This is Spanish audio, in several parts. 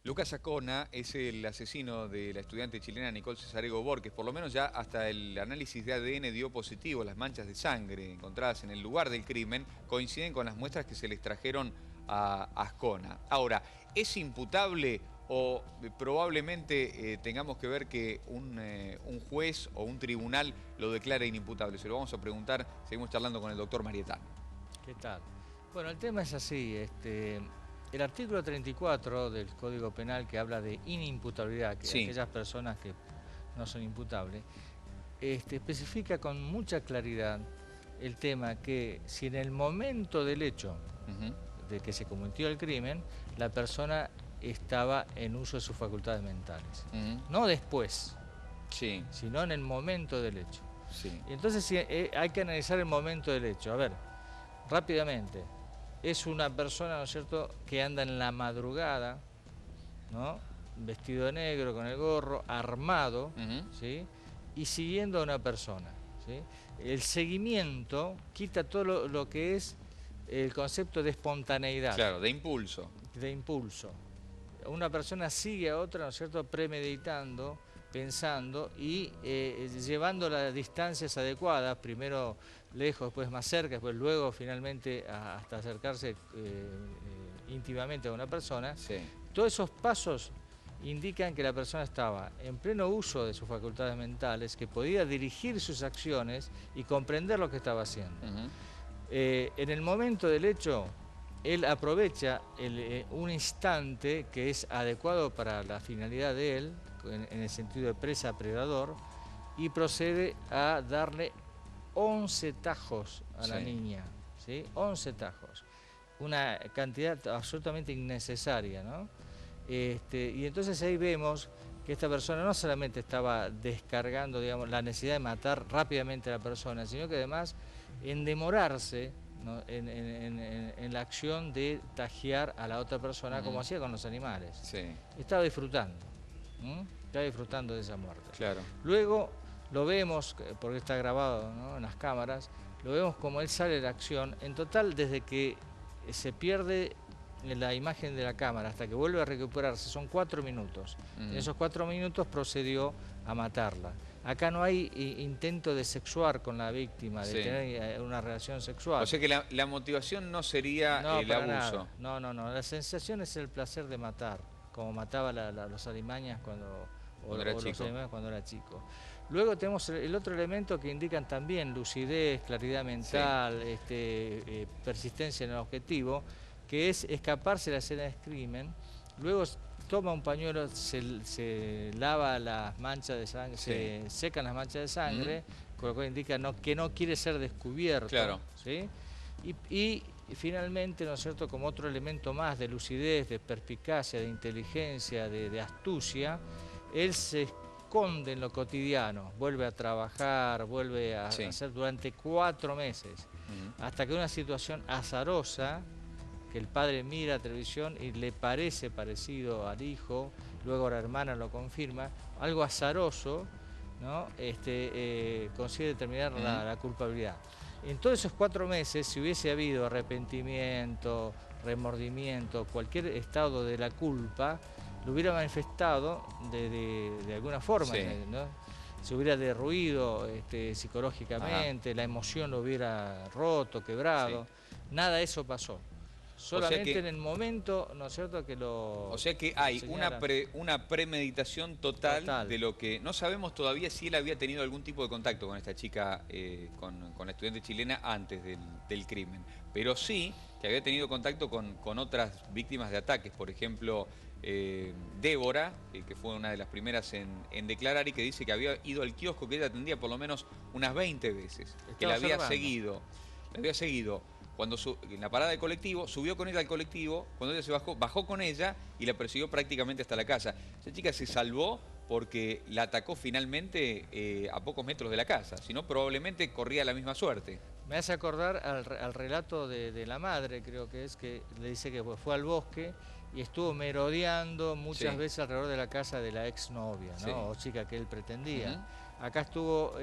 Lucas Acona es el asesino de la estudiante chilena Nicole Cesarego Borges. Por lo menos ya hasta el análisis de ADN dio positivo. Las manchas de sangre encontradas en el lugar del crimen coinciden con las muestras que se le extrajeron a Ascona. Ahora, ¿es imputable o probablemente tengamos que ver que un juez o un tribunal lo declare inimputable? Se lo vamos a preguntar, seguimos charlando con el doctor Marietano. ¿Qué tal? Bueno, el tema es así. El artículo 34 del Código Penal, que habla de inimputabilidad, que Sí. aquellas personas que no son imputables, especifica con mucha claridad el tema que si en el momento del hecho Ujú. de que se cometió el crimen, la persona estaba en uso de sus facultades mentales. Ujú. No después, Sí, sino en el momento del hecho. sí. Y entonces hay que analizar el momento del hecho. A ver, rápidamente, es una persona, ¿no es cierto?, que anda en la madrugada, ¿no?, vestido de negro, con el gorro, armado, Ujú. ¿sí?, y siguiendo a una persona, ¿sí? El seguimiento quita todo lo que es el concepto de espontaneidad, Claro, de impulso. de impulso. Una persona sigue a otra, ¿no es cierto?, premeditando, pensando y llevando las distancias adecuadas, primero lejos, después más cerca, después luego finalmente hasta acercarse íntimamente a una persona. Sí. Todos esos pasos indican que la persona estaba en pleno uso de sus facultades mentales, que podía dirigir sus acciones y comprender lo que estaba haciendo. Ujú. En el momento del hecho, él aprovecha un instante que es adecuado para la finalidad de él, en el sentido de presa-predador, y procede a darle 11 tajos a la Sí. niña, ¿sí? 11 tajos. Una cantidad absolutamente innecesaria, ¿no? Y entonces ahí vemos que esta persona no solamente estaba descargando, digamos, la necesidad de matar rápidamente a la persona, sino que además en demorarse, ¿no?, en la acción de tajear a la otra persona, como hacía con los animales. Sí, Estaba disfrutando, estaba disfrutando de esa muerte. claro. Luego lo vemos, porque está grabado, ¿no?, en las cámaras, lo vemos como él sale de la acción, en total desde que se pierde la imagen de la cámara hasta que vuelve a recuperarse son 4 minutos. En esos 4 minutos procedió a matarla. Acá no hay intento de sexuar con la víctima, de Sí. tener una relación sexual. O sea que la motivación no sería No, el para abuso. nada. No, no, no. La sensación es el placer de matar, como mataba los alimañas Cuando era los chico. alimañas cuando era chico. Luego tenemos el otro elemento que indican también lucidez, claridad mental, persistencia en el objetivo, que es escaparse de la escena de crimen. Luego toma un pañuelo, se lava las manchas de sangre, Sí. se secan las manchas de sangre, con lo cual indica que no quiere ser descubierto. Claro. ¿Sí? Y finalmente, ¿no es cierto?, como otro elemento más de lucidez, de perspicacia, de inteligencia, de astucia, él se esconde en lo cotidiano, vuelve a trabajar, vuelve a Sí. hacer durante 4 meses, hasta que una situación azarosa, que el padre mira televisión y le parece parecido al hijo, luego la hermana lo confirma, algo azaroso, ¿no?, consigue determinar la culpabilidad. En todos esos 4 meses, si hubiese habido arrepentimiento, remordimiento, cualquier estado de la culpa, lo hubiera manifestado de alguna forma, Sí. ¿no? Se hubiera derruido psicológicamente, la emoción lo hubiera roto, quebrado. Nada de eso pasó. Solamente en el momento, ¿no es cierto?, que lo... O sea que hay señalan. una premeditación total Total. de lo que... No sabemos todavía si él había tenido algún tipo de contacto con esta chica, con la estudiante chilena antes del crimen. Pero sí que había tenido contacto con otras víctimas de ataques. Por ejemplo, Débora, que fue una de las primeras en declarar y que dice que había ido al kiosco que ella atendía por lo menos unas 20 veces. Que la había seguido. La había seguido. Cuando en la parada del colectivo, subió con ella al colectivo, cuando ella se bajó con ella y la persiguió prácticamente hasta la casa. Esa chica se salvó porque la atacó finalmente a pocos metros de la casa, si no probablemente corría la misma suerte. Me hace acordar al relato de la madre, creo que es, que le dice que fue al bosque y estuvo merodeando muchas veces alrededor de la casa de la exnovia, ¿no?, o chica que él pretendía. acá estuvo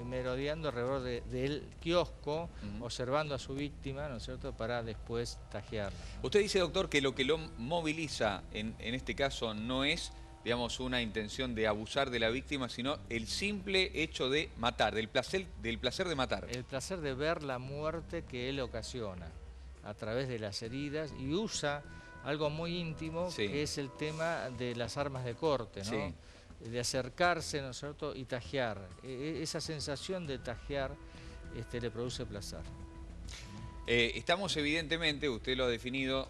merodeando alrededor del kiosco, observando a su víctima, ¿no es cierto?, para después tajearla. Usted dice, doctor, que lo que lo moviliza en este caso no es, digamos, una intención de abusar de la víctima, sino el simple hecho de matar, del placer de matar. El placer de ver la muerte que él ocasiona a través de las heridas, y usa algo muy íntimo, Sí. que es el tema de las armas de corte, ¿no? Sí. De acercarse, ¿no es cierto?, y tajear. Esa sensación de tajear le produce placer. Estamos evidentemente, usted lo ha definido,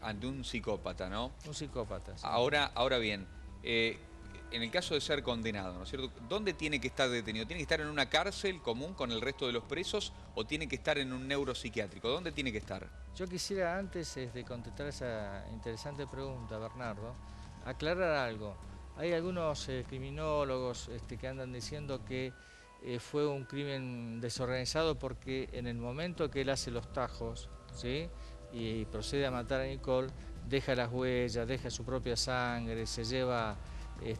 ante un psicópata, ¿no? Un psicópata. Sí. Ahora bien, en el caso de ser condenado, ¿no es cierto? ¿Dónde tiene que estar detenido? ¿Tiene que estar en una cárcel común con el resto de los presos o tiene que estar en un neuropsiquiátrico? ¿Dónde tiene que estar? Yo quisiera, antes de contestar esa interesante pregunta, Bernardo, aclarar algo. Hay algunos criminólogos que andan diciendo que fue un crimen desorganizado porque en el momento que él hace los tajos, ¿sí?, y procede a matar a Nicole, deja las huellas, deja su propia sangre, se lleva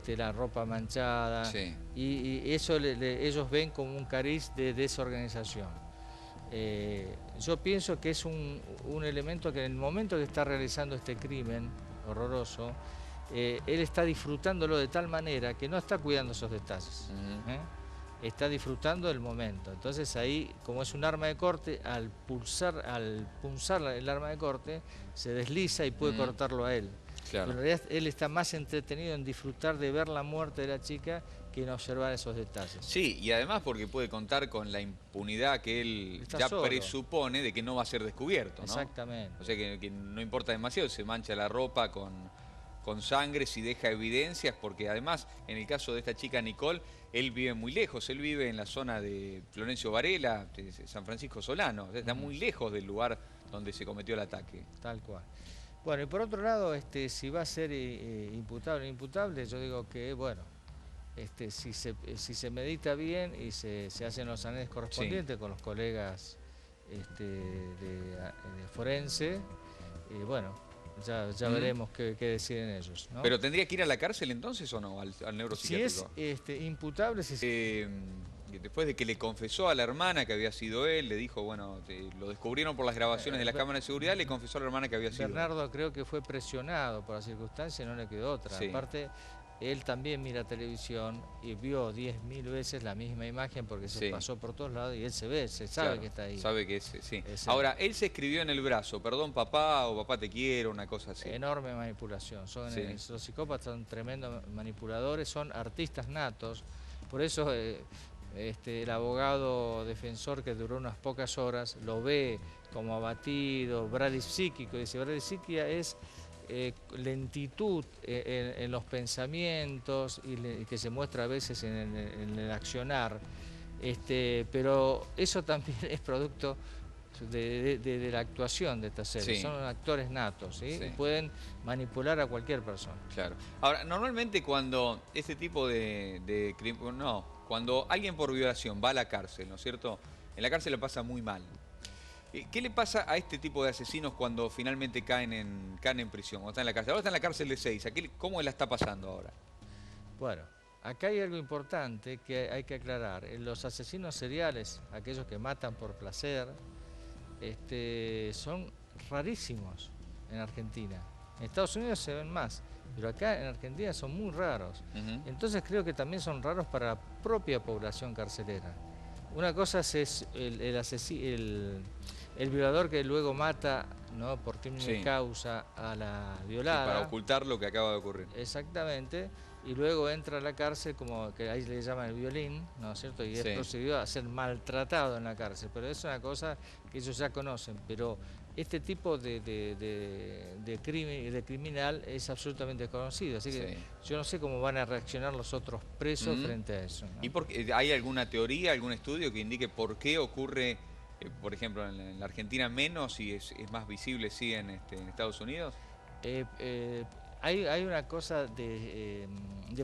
la ropa manchada, Sí. y eso ellos ven como un cariz de desorganización. Yo pienso que es un elemento que en el momento que está realizando este crimen horroroso, él está disfrutándolo de tal manera que no está cuidando esos detalles. Está disfrutando del momento. Entonces ahí, como es un arma de corte, al punzar el arma de corte, se desliza y puede cortarlo a él. Claro. Pero en realidad él está más entretenido en disfrutar de ver la muerte de la chica que en observar esos detalles. Sí, y además porque puede contar con la impunidad que él Está ya solo. presupone de que no va a ser descubierto, ¿no? Exactamente. O sea que no importa demasiado, se mancha la ropa con sangre, si deja evidencias, porque además, en el caso de esta chica Nicole, él vive muy lejos, él vive en la zona de Florencio Varela, de San Francisco Solano, o sea, está muy lejos del lugar donde se cometió el ataque. Tal cual. Bueno, y por otro lado, si va a ser imputable o imputable, yo digo que, bueno, si se medita bien y se hacen los análisis correspondientes con los colegas de forense, bueno, ya veremos qué deciden ellos, ¿no? ¿Pero tendría que ir a la cárcel entonces o no, al neuropsiquiátrico? Si es imputable, Después de que le confesó a la hermana que había sido él, le dijo, bueno, lo descubrieron por las grabaciones de la cámara de seguridad, le confesó a la hermana que había sido Bernardo creo que fue presionado por la circunstancia y no le quedó otra. Sí. Aparte, él también mira televisión y vio 10.000 veces la misma imagen porque se pasó por todos lados y él se sabe claro, que está ahí. Sabe que sí. Ahora, él se escribió en el brazo, perdón papá o papá te quiero, una cosa así. Enorme manipulación. Los psicópatas son tremendos manipuladores, son artistas natos. Por eso el abogado defensor, que duró unas pocas horas, lo ve como abatido, bradipsíquico. Dice, bradipsiquia es lentitud en los pensamientos y que se muestra a veces en el accionar, pero eso también es producto de la actuación de estas series. Son actores natos, ¿sí? Y pueden manipular a cualquier persona. Claro. Ahora, normalmente cuando este tipo de cuando alguien por violación va a la cárcel, ¿no es cierto? En la cárcel la pasa muy mal. ¿Qué le pasa a este tipo de asesinos cuando finalmente caen en prisión, cuando están en la cárcel? Ahora está en la cárcel de 6, ¿cómo la está pasando ahora? Bueno, acá hay algo importante que hay que aclarar. Los asesinos seriales, aquellos que matan por placer, son rarísimos en Argentina. En Estados Unidos se ven más, pero acá en Argentina son muy raros. Entonces creo que también son raros para la propia población carcelera. Una cosa es el violador que luego mata, ¿no?, por crimen de causa a la violada. Para ocultar lo que acaba de ocurrir. Exactamente. Y luego entra a la cárcel, como que ahí le llaman el violín, ¿no es cierto? Y es procedido a ser maltratado en la cárcel. Pero es una cosa que ellos ya conocen. Pero este tipo de criminal es absolutamente desconocido. Así que yo no sé cómo van a reaccionar los otros presos frente a eso, ¿no? ¿Y hay alguna teoría, algún estudio que indique por qué ocurre, por ejemplo, en la Argentina menos y es más visible en Estados Unidos? Hay una cosa de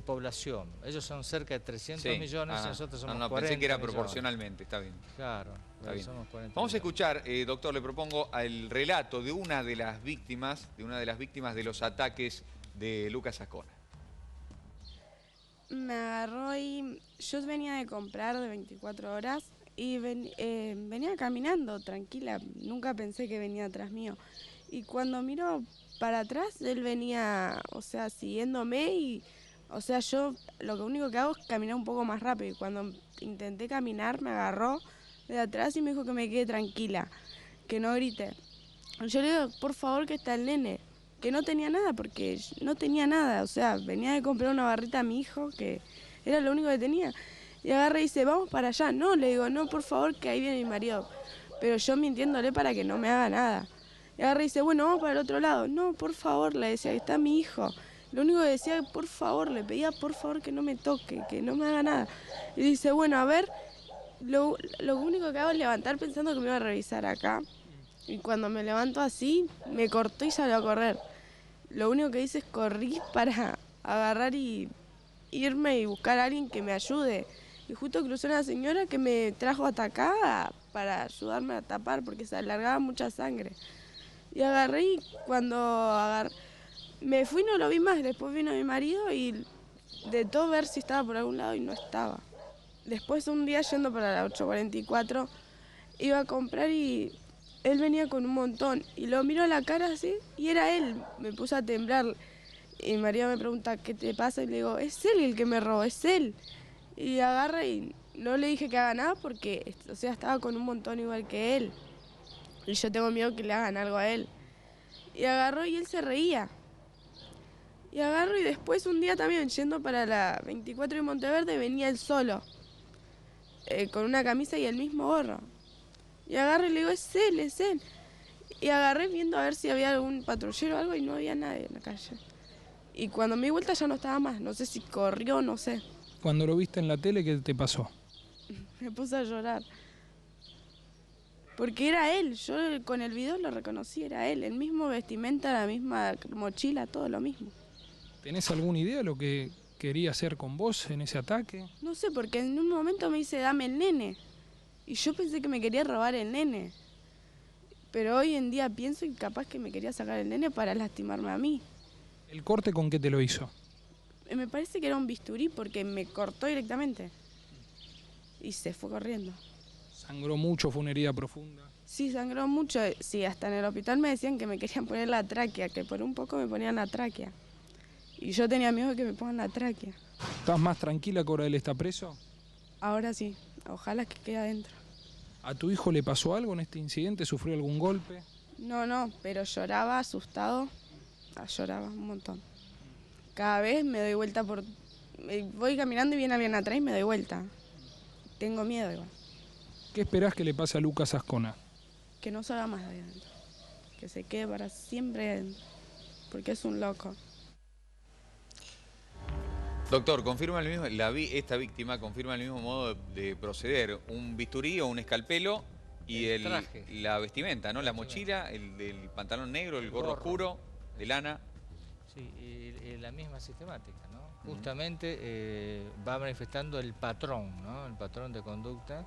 población. Ellos son cerca de 300 millones y nosotros somos 40 pensé que era millones. proporcionalmente, está bien. Claro, está bien. Somos 40 Vamos a millones. escuchar, doctor, le propongo el relato de una de las víctimas de los ataques de Lucas Ascona. me agarró y yo venía de comprar de 24 horas y venía caminando tranquila, nunca pensé que venía atrás mío. Y cuando miro para atrás, él venía, o sea, siguiéndome y, o sea, yo lo único que hago es caminar un poco más rápido. Y cuando intenté caminar, me agarró de atrás y me dijo que me quede tranquila, que no grite. Yo le digo, por favor, que está el nene, que no tenía nada, porque no tenía nada, o sea, venía de comprar una barrita a mi hijo, que era lo único que tenía. Y agarra y dice, vamos para allá. No, le digo, no, por favor, que ahí viene mi marido. Pero yo mintiéndole para que no me haga nada. Y agarra y dice, bueno, vamos para el otro lado. No, por favor, le decía, ahí está mi hijo. Lo único que decía, por favor, le pedía por favor que no me toque, que no me haga nada. Y dice, bueno, a ver, lo único que hago es levantar pensando que me iba a revisar acá. Y cuando me levanto así, me cortó y salió a correr. Lo único que hice es corrí para agarrar y irme y buscar a alguien que me ayude. Y justo cruzó una señora que me trajo hasta acá para ayudarme a tapar porque se alargaba mucha sangre. Y agarré y cuando me fui no lo vi más. Después vino mi marido y de todo ver si estaba por algún lado y no estaba. Después un día yendo para la 844 iba a comprar y él venía con un montón y lo miro a la cara así y era él. Me puse a temblar y María me pregunta qué te pasa y le digo, es él el que me robó, es él. Y agarra y no le dije que haga nada porque, o sea, estaba con un montón igual que él y yo tengo miedo que le hagan algo a él. Y agarró y él se reía. Y agarro y después un día también yendo para la 24 de Monteverde venía él solo, con una camisa y el mismo gorro. Y agarro y le digo, es él, es él. Y agarré viendo a ver si había algún patrullero o algo y no había nadie en la calle. Y cuando me di vuelta ya no estaba más, no sé si corrió, no sé. Cuando lo viste en la tele, ¿qué te pasó? Me puse a llorar. Porque era él, yo con el video lo reconocí, era él. El mismo vestimenta, la misma mochila, todo lo mismo. ¿Tenés alguna idea de lo que quería hacer con vos en ese ataque? No sé, porque en un momento me dice, dame el nene. Y yo pensé que me quería robar el nene. Pero hoy en día pienso y capaz que me quería sacar el nene para lastimarme a mí. ¿El corte con qué te lo hizo? Me parece que era un bisturí porque me cortó directamente. Y se fue corriendo. ¿Sangró mucho? ¿Fue una herida profunda? Sí, sangró mucho. Sí, hasta en el hospital me decían que me querían poner la tráquea, que por un poco me ponían la tráquea. Y yo tenía miedo de que me pongan la tráquea. ¿Estás más tranquila que ahora él está preso? Ahora sí, ojalá que quede adentro. ¿A tu hijo le pasó algo en este incidente? ¿Sufrió algún golpe? No, pero lloraba asustado. Lloraba un montón. Cada vez me doy vuelta voy caminando y viene alguien atrás y me doy vuelta. Tengo miedo igual. ¿Qué esperás que le pase a Lucas Ascona? Que no salga más de ahí adentro. Que se quede para siempre adentro. Porque es un loco. Doctor, confirma el mismo, esta víctima confirma el mismo modo de proceder, un bisturí o un escalpelo y El traje. la vestimenta, ¿no? La mochila, el pantalón negro, el gorro oscuro, de lana. Sí, y la misma sistemática, ¿no? Justamente va manifestando el patrón, ¿no? El patrón de conducta,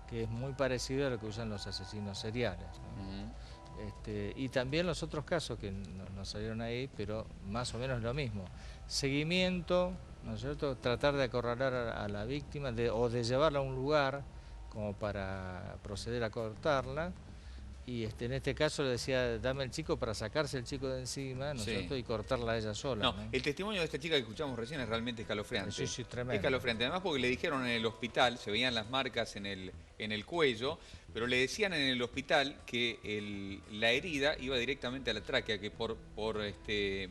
que es muy parecido a lo que usan los asesinos seriales, ¿no? Y también los otros casos que no salieron ahí, pero más o menos lo mismo. Seguimiento, ¿no es cierto? Tratar de acorralar a la víctima o de llevarla a un lugar como para proceder a cortarla. Y en este caso le decía, dame el chico para sacarse el chico de encima, ¿no es cierto? Y cortarla a ella sola. No, ¿no? el testimonio de esta chica que escuchamos recién es realmente escalofriante. Sí, sí, tremendo. Escalofriante. Además porque le dijeron en el hospital, se veían las marcas en el cuello, pero le decían en el hospital que la herida iba directamente a la tráquea, que por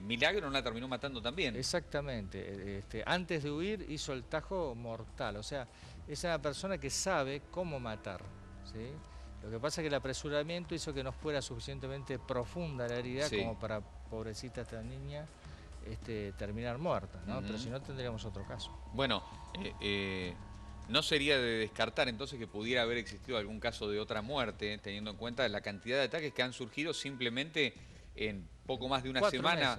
milagro no la terminó matando también. Exactamente. Antes de huir hizo el tajo mortal. O sea, es una persona que sabe cómo matar, ¿sí? Lo que pasa es que el apresuramiento hizo que no fuera suficientemente profunda la herida como para, pobrecita esta niña, terminar muerta, ¿no? Pero si no tendríamos otro caso. Bueno, no sería de descartar entonces que pudiera haber existido algún caso de otra muerte, teniendo en cuenta la cantidad de ataques que han surgido simplemente en poco más de una semana,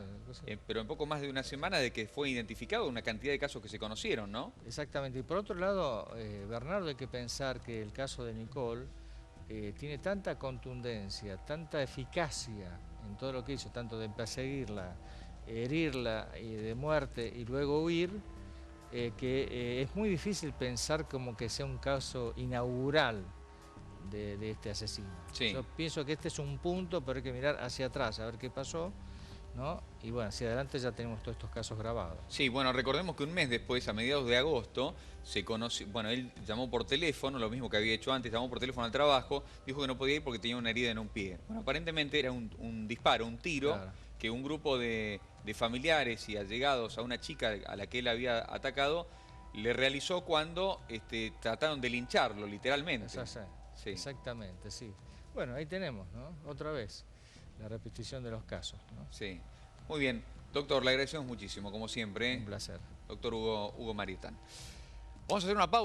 pero en poco más de una semana de que fue identificado una cantidad de casos que se conocieron, ¿no? Exactamente. Y por otro lado, Bernardo, hay que pensar que el caso de Nicole tiene tanta contundencia, tanta eficacia en todo lo que hizo, tanto de perseguirla, herirla y de muerte y luego huir, es muy difícil pensar como que sea un caso inaugural de este asesino. Sí. Yo pienso que este es un punto, pero hay que mirar hacia atrás, a ver qué pasó, ¿no? Y bueno, hacia adelante ya tenemos todos estos casos grabados. Sí, bueno, recordemos que un mes después, a mediados de agosto, se conoció, bueno, él llamó por teléfono, lo mismo que había hecho antes, llamó por teléfono al trabajo, dijo que no podía ir porque tenía una herida en un pie. Bueno, aparentemente era un disparo, un tiro, Claro. que un grupo de familiares y allegados a una chica a la que él había atacado, le realizó cuando trataron de lincharlo, literalmente. Sí. Exactamente, sí. Bueno, ahí tenemos, ¿no? Otra vez, la repetición de los casos, ¿no? Sí. Muy bien. Doctor, le agradecemos muchísimo, como siempre. Un placer. Doctor Hugo Marietán. Vamos a hacer una pausa.